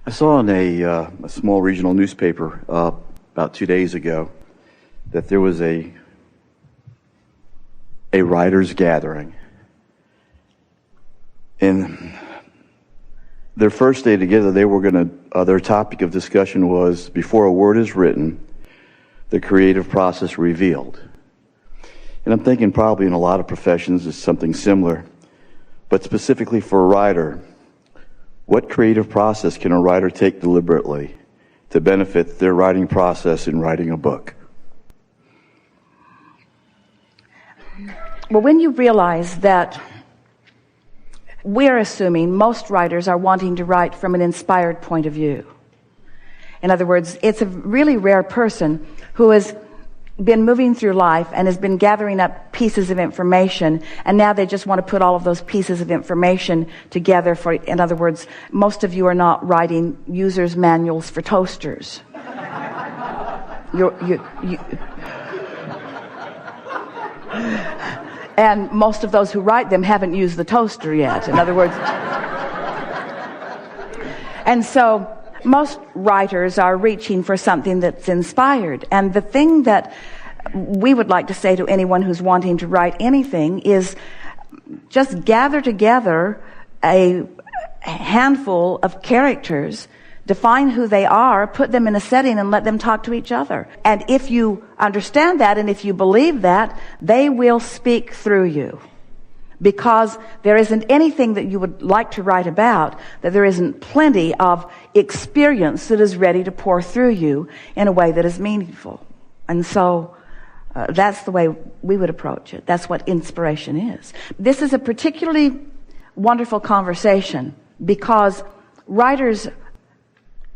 I saw in a small regional newspaper about 2 days ago that there was a writers' gathering. And their first day together, they were going to, their topic of discussion was, before a word is written, the creative process revealed. And I'm thinking probably in a lot of professions it's something similar, but specifically for a writer, what creative process can a writer take deliberately to benefit their writing process in writing a book? Well, when you realize that we're assuming most writers are wanting to write from an inspired point of view. In other words, it's a really rare person who has been moving through life and has been gathering up pieces of information, and now they just want to put all of those pieces of information together for, in other words, most of you are not writing users' manuals for toasters. And most of those who write them haven't used the toaster yet. In other words, and so most writers are reaching for something that's inspired. And the thing that we would like to say to anyone who's wanting to write anything is just gather together a handful of characters, define who they are, put them in a setting, and let them talk to each other. And if you understand that, and if you believe that, they will speak through you. Because there isn't anything that you would like to write about that there isn't plenty of experience that is ready to pour through you in a way that is meaningful. And so that's the way we would approach it. That's what inspiration is. This is a particularly wonderful conversation because writers,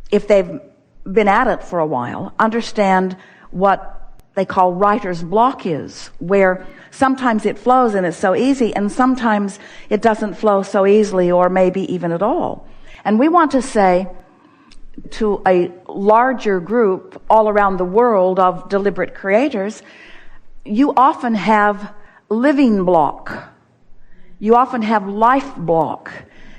if they've been at it for a while, understand what they call writer's block is, where sometimes it flows and it's so easy, and sometimes it doesn't flow so easily or maybe even at all. And we want to say to a larger group all around the world of deliberate creators, you often have living block. You often have life block.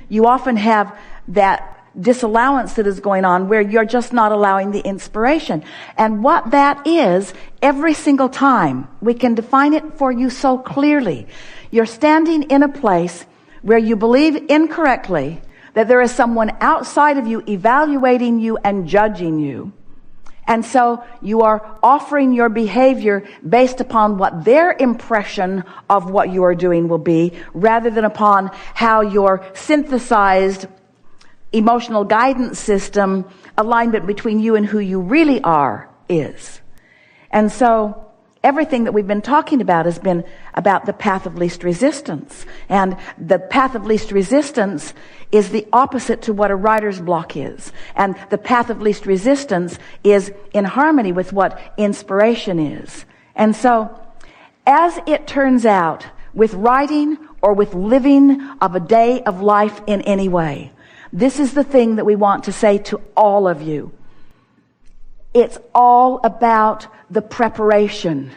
You often have that disallowance that is going on where you're just not allowing the inspiration. And what that is, every single time, we can define it for you so clearly. You're standing in a place where you believe incorrectly that there is someone outside of you evaluating you and judging you. And so you are offering your behavior based upon what their impression of what you are doing will be, rather than upon how your synthesized emotional guidance system alignment between you and who you really are is. And so everything that we've been talking about has been about the path of least resistance. And the path of least resistance is the opposite to what a writer's block is. And the path of least resistance is in harmony with what inspiration is. And so, as it turns out, with writing or with living of a day of life in any way, this is the thing that we want to say to all of you. It's all about the preparation.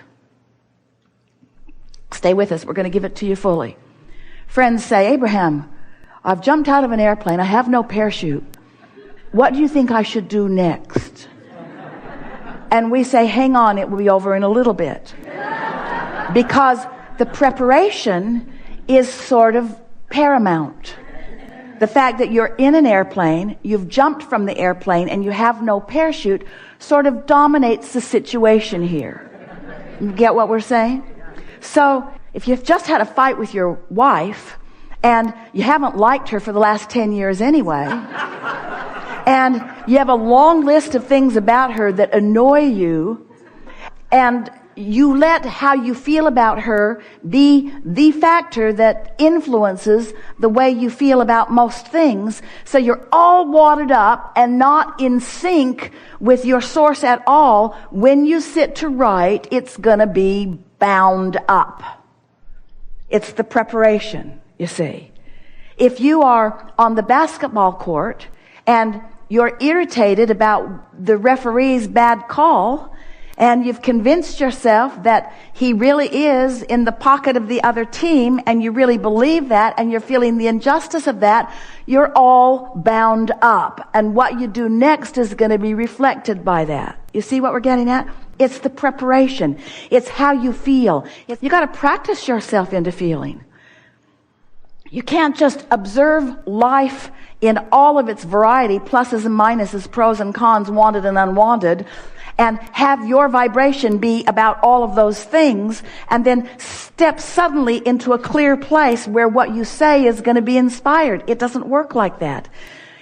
Stay with us. We're going to give it to you fully. Friends say, Abraham, I've jumped out of an airplane. I have no parachute. What do you think I should do next? And we say, hang on, it will be over in a little bit. Because the preparation is sort of paramount. The fact that you're in an airplane, you've jumped from the airplane, and you have no parachute sort of dominates the situation here. You get what we're saying? So, if you've just had a fight with your wife, and you haven't liked her for the last 10 years anyway, and you have a long list of things about her that annoy you, and you let how you feel about her be the factor that influences the way you feel about most things. So you're all wadded up and not in sync with your source at all. When you sit to write, it's going to be bound up. It's the preparation, you see. If you are on the basketball court and you're irritated about the referee's bad call, and you've convinced yourself that he really is in the pocket of the other team, and you really believe that, and you're feeling the injustice of that, you're all bound up. And what you do next is going to be reflected by that. You see what we're getting at? It's the preparation. It's how you feel. You got to practice yourself into feeling. You can't just observe life in all of its variety, pluses and minuses, pros and cons, wanted and unwanted, and have your vibration be about all of those things, and then step suddenly into a clear place where what you say is going to be inspired. It doesn't work like that.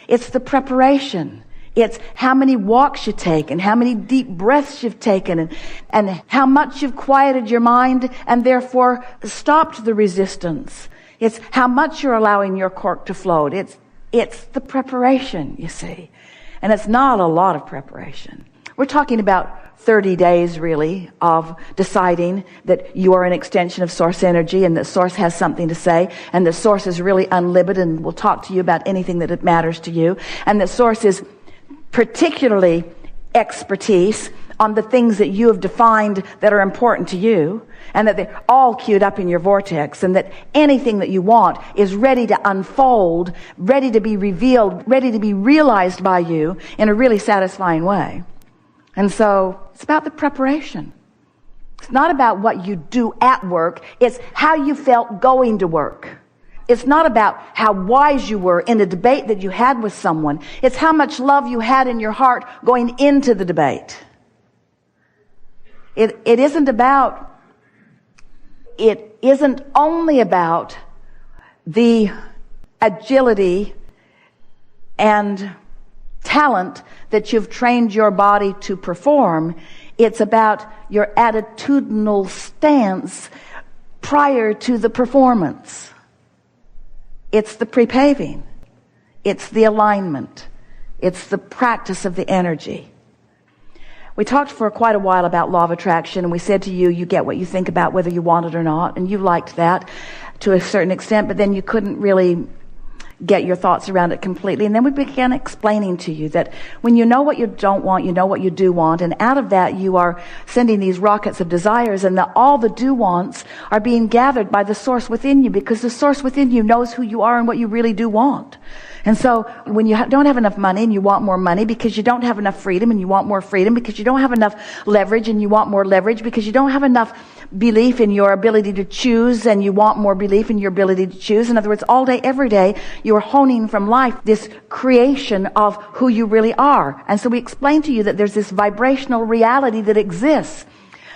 It's the preparation. It's how many walks you take, and how many deep breaths you've taken, and how much you've quieted your mind and therefore stopped the resistance. It's how much you're allowing your cork to float. It's the preparation, you see. And it's not a lot of preparation. We're talking about 30 days, really, of deciding that you are an extension of Source energy, and that Source has something to say, and that Source is really unlimited and will talk to you about anything that it matters to you, and that Source is particularly expertise on the things that you have defined that are important to you, and that they're all queued up in your vortex, and that anything that you want is ready to unfold, ready to be revealed, ready to be realized by you in a really satisfying way. And so it's about the preparation. It's not about what you do at work. It's how you felt going to work. It's not about how wise you were in a debate that you had with someone. It's how much love you had in your heart going into the debate. It isn't only about the agility and talent that you've trained your body to perform. It's about your attitudinal stance prior to the performance. It's the pre-paving. It's the alignment. It's the practice of the energy. We talked for quite a while about law of attraction, and we said to you, you get what you think about whether you want it or not, and you liked that to a certain extent, but then you couldn't really get your thoughts around it completely. And then we began explaining to you that when you know what you don't want, you know what you do want, and out of that you are sending these rockets of desires, and that all the do-wants are being gathered by the Source within you, because the Source within you knows who you are and what you really do want. And so when you don't have enough money and you want more money because you don't have enough freedom and you want more freedom, because you don't have enough leverage and you want more leverage, because you don't have enough belief in your ability to choose and you want more belief in your ability to choose. In other words, all day, every day, you're honing from life this creation of who you really are. And so we explained to you that there's this vibrational reality that exists.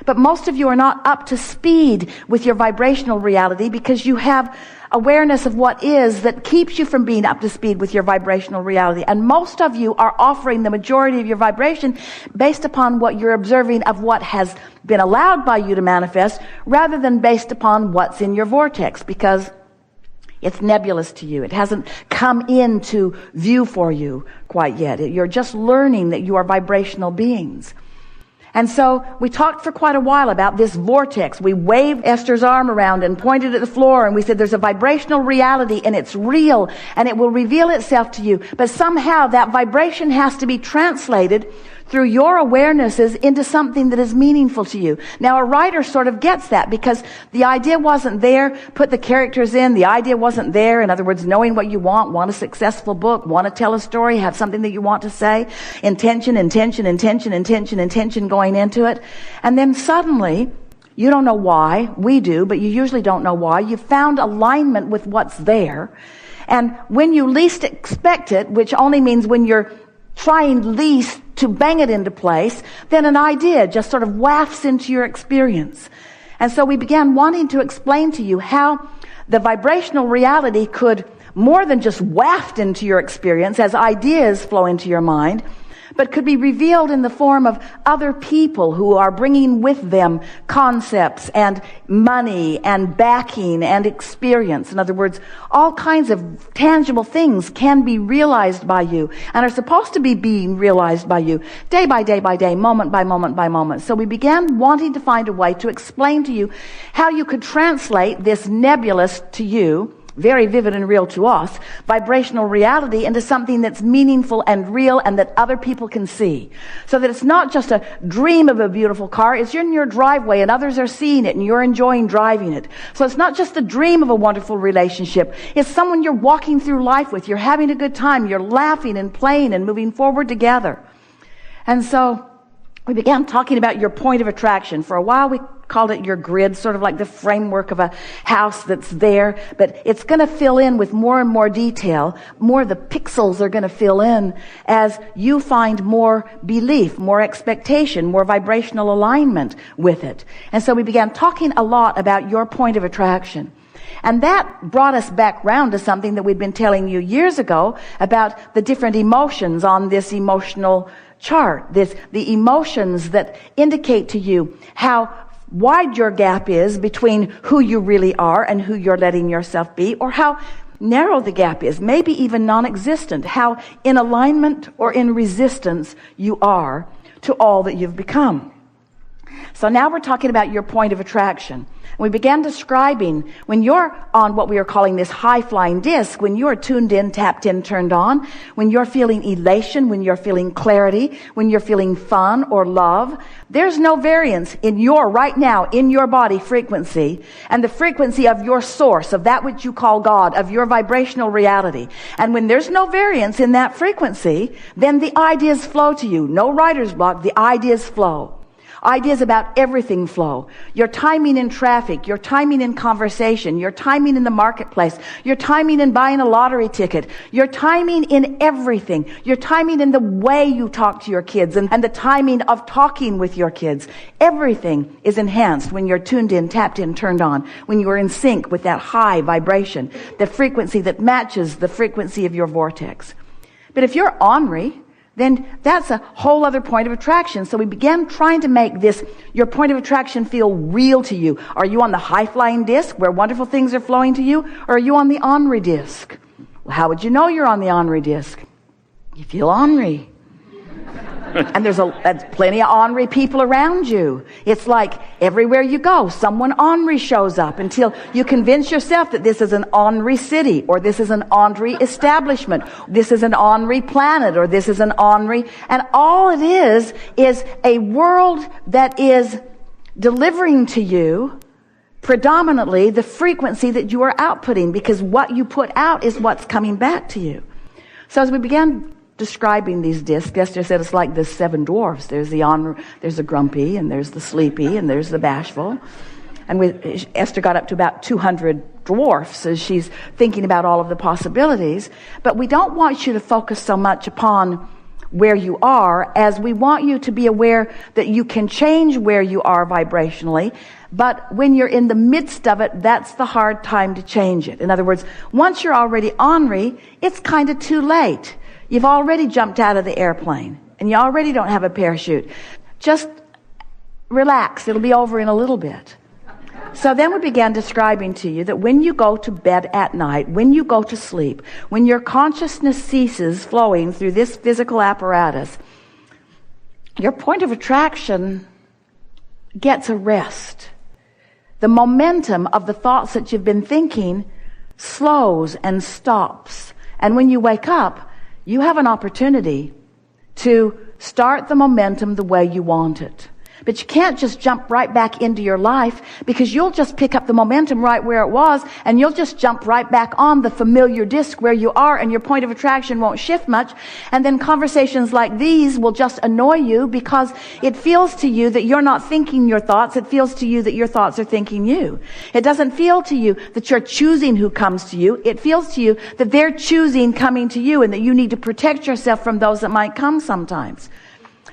But most of you are not up to speed with your vibrational reality because you have awareness of what is that keeps you from being up to speed with your vibrational reality. And most of you are offering the majority of your vibration based upon what you're observing of what has been allowed by you to manifest, rather than based upon what's in your vortex, because it's nebulous to you. It hasn't come into view for you quite yet. You're just learning that you are vibrational beings. And so we talked for quite a while about this vortex. We waved Esther's arm around and pointed at the floor, and we said there's a vibrational reality, and it's real, and it will reveal itself to you. But somehow that vibration has to be translated through your awarenesses into something that is meaningful to you. Now, a writer sort of gets that, because the idea wasn't there. Put the characters in. The idea wasn't there. In other words, knowing what you want a successful book, want to tell a story, have something that you want to say. Intention going into it. And then suddenly, you don't know why. We do, but you usually don't know why. You found alignment with what's there. And when you least expect it, which only means when you're trying least to bang it into place, then an idea just sort of wafts into your experience. And so we began wanting to explain to you how the vibrational reality could more than just waft into your experience as ideas flow into your mind, but could be revealed in the form of other people who are bringing with them concepts and money and backing and experience. In other words, all kinds of tangible things can be realized by you and are supposed to be being realized by you day by day by day, moment by moment by moment. So we began wanting to find a way to explain to you how you could translate this nebulous to you very vivid and real to us, vibrational reality into something that's meaningful and real and that other people can see. So that it's not just a dream of a beautiful car, it's in your driveway and others are seeing it and you're enjoying driving it. So it's not just the dream of a wonderful relationship, it's someone you're walking through life with, you're having a good time, you're laughing and playing and moving forward together. And so we began talking about your point of attraction. For a while we called it your grid, sort of like the framework of a house that's there, but it's going to fill in with more and more detail. More of the pixels are going to fill in as you find more belief, more expectation, more vibrational alignment with it. And so we began talking a lot about your point of attraction. And that brought us back round to something that we'd been telling you years ago about the different emotions on this emotional chart, the emotions that indicate to you how wide your gap is between who you really are and who you're letting yourself be, or how narrow the gap is, maybe even non-existent, how in alignment or in resistance you are to all that you've become. So now we're talking about your point of attraction. We began describing when you're on what we are calling this high-flying disc, when you're tuned in, tapped in, turned on, when you're feeling elation, when you're feeling clarity, when you're feeling fun or love, there's no variance in your, right now, in your body frequency and the frequency of your source, of that which you call God, of your vibrational reality. And when there's no variance in that frequency, then the ideas flow to you. No writer's block, the ideas flow. Ideas about everything flow. Your timing in traffic, your timing in conversation, your timing in the marketplace, your timing in buying a lottery ticket, your timing in everything, your timing in the way you talk to your kids and the timing of talking with your kids. Everything is enhanced when you're tuned in, tapped in, turned on, when you're in sync with that high vibration, the frequency that matches the frequency of your vortex. But if you're ornery, then that's a whole other point of attraction. So we began trying to make this, your point of attraction, feel real to you. Are you on the high-flying disc where wonderful things are flowing to you? Or are you on the ornery disc? Well, how would you know you're on the ornery disc? You feel ornery. And there's plenty of ornery people around you. It's like everywhere you go, someone ornery shows up until you convince yourself that this is an ornery city, or this is an ornery establishment, this is an ornery planet, or this is an ornery. And all it is a world that is delivering to you predominantly the frequency that you are outputting, because what you put out is what's coming back to you. So as we began describing these discs, Esther said it's like the seven dwarfs. There's the grumpy, and there's the sleepy, and there's the bashful. And Esther got up to about 200 dwarfs as she's thinking about all of the possibilities. But we don't want you to focus so much upon where you are, as we want you to be aware that you can change where you are vibrationally. But when you're in the midst of it, that's the hard time to change it. In other words, once you're already ornery, it's kind of too late. You've already jumped out of the airplane and you already don't have a parachute. Just relax. It'll be over in a little bit. So then we began describing to you that when you go to bed at night, when you go to sleep, when your consciousness ceases flowing through this physical apparatus, your point of attraction gets a rest. The momentum of the thoughts that you've been thinking slows and stops. And when you wake up, you have an opportunity to start the momentum the way you want it. But you can't just jump right back into your life, because you'll just pick up the momentum right where it was, and you'll just jump right back on the familiar disc where you are, and your point of attraction won't shift much. And then conversations like these will just annoy you, because it feels to you that you're not thinking your thoughts. It feels to you that your thoughts are thinking you. It doesn't feel to you that you're choosing who comes to you. It feels to you that they're choosing coming to you, and that you need to protect yourself from those that might come sometimes.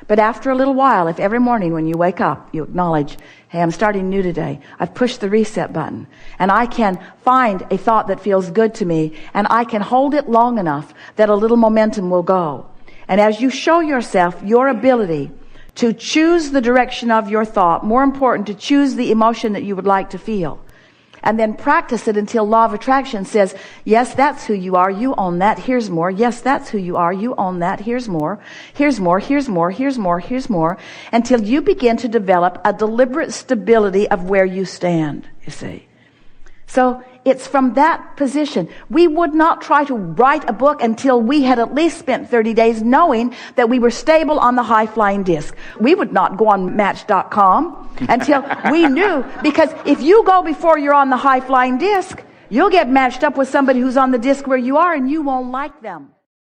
But after a little while, if every morning when you wake up, you acknowledge, hey, I'm starting new today. I've pushed the reset button, and I can find a thought that feels good to me, and I can hold it long enough that a little momentum will go. And as you show yourself your ability to choose the direction of your thought, more important, to choose the emotion that you would like to feel, and then practice it until law of attraction says, yes, that's who you are, you own that, here's more. Yes, that's who you are, you own that, here's more. Here's more, here's more, here's more, here's more, until you begin to develop a deliberate stability of where you stand, you see. So it's from that position. We would not try to write a book until we had at least spent 30 days knowing that we were stable on the high-flying disc. We would not go on Match.com until we knew, because if you go before you're on the high-flying disc, you'll get matched up with somebody who's on the disc where you are, and you won't like them.